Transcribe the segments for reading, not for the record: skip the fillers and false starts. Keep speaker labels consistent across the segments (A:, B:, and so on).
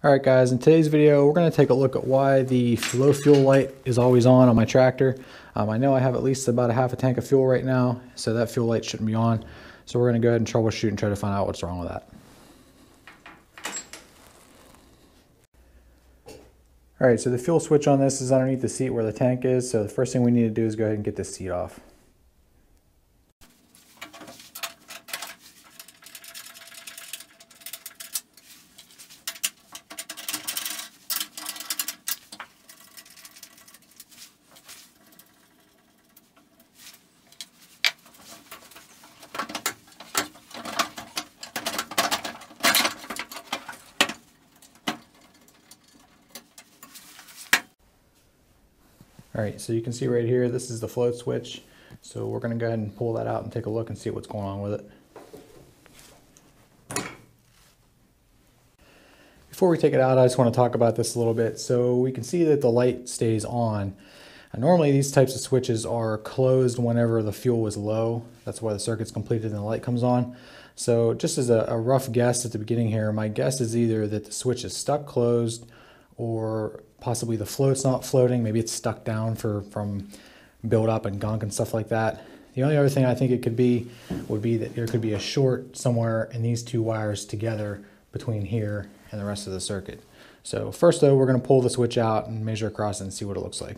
A: Alright guys, in today's video we're going to take a look at why the low fuel light is always on my tractor. I know I have at least about a half a tank of fuel right now, so that fuel light shouldn't be on. So we're going to go ahead and troubleshoot and try to find out what's wrong with that. Alright, so the fuel switch on this is underneath the seat where the tank is, so the first thing we need to do is go ahead and get this seat off. Alright, so you can see right here, this is the float switch. So we're going to go ahead and pull that out and take a look and see what's going on with it. Before we take it out, I just want to talk about this a little bit. So we can see that the light stays on. And normally these types of switches are closed whenever the fuel is low. That's why the circuit's completed and the light comes on. So just as a rough guess at the beginning here, my guess is either that the switch is stuck closed or possibly the float's not floating. Maybe it's stuck down from build up and gunk and stuff like that. The only other thing I think it could be would be that there could be a short somewhere in these two wires together between here and the rest of the circuit. So first though, we're going to pull the switch out and measure across it and see what it looks like.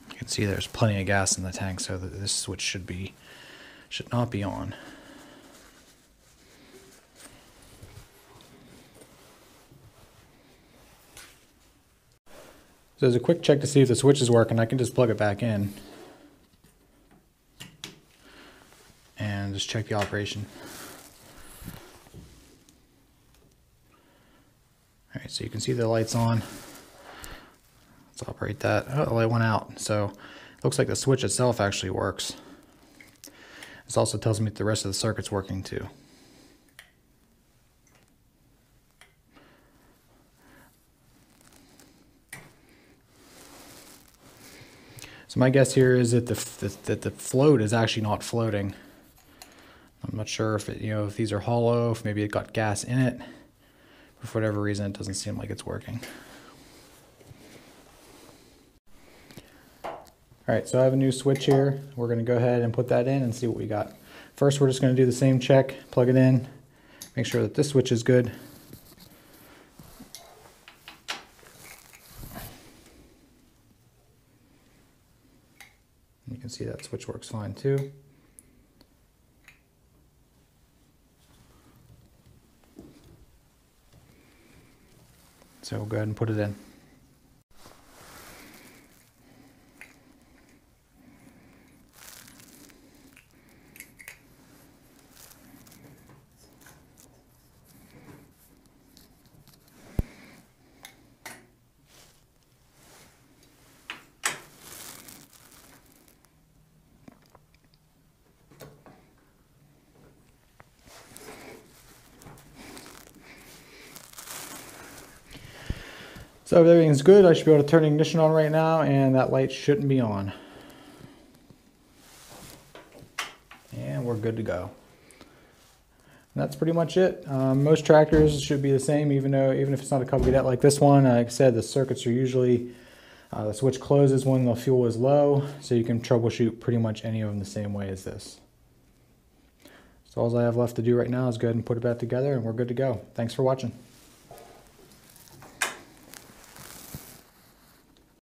A: You can see there's plenty of gas in the tank, so that this switch should not be on. So as a quick check to see if the switch is working, I can just plug it back in and just check the operation. Alright, so you can see the light's on. Let's operate that. Oh, the light went out. So it looks like the switch itself actually works. This also tells me that the rest of the circuit's working too. So my guess here is that the float is actually not floating. I'm not sure if if these are hollow, if maybe it got gas in it. But for whatever reason, it doesn't seem like it's working. Alright, so I have a new switch here. We're going to go ahead and put that in and see what we got. First, we're just going to do the same check, plug it in, make sure that this switch is good. You can see that switch works fine too. So we'll go ahead and put it in. So if everything's good, I should be able to turn the ignition on right now, and that light shouldn't be on. And we're good to go. And that's pretty much it. Most tractors should be the same, even if it's not a Cub Cadet like this one. Like I said, the circuits are usually, the switch closes when the fuel is low, so you can troubleshoot pretty much any of them the same way as this. So all I have left to do right now is go ahead and put it back together, and we're good to go. Thanks for watching.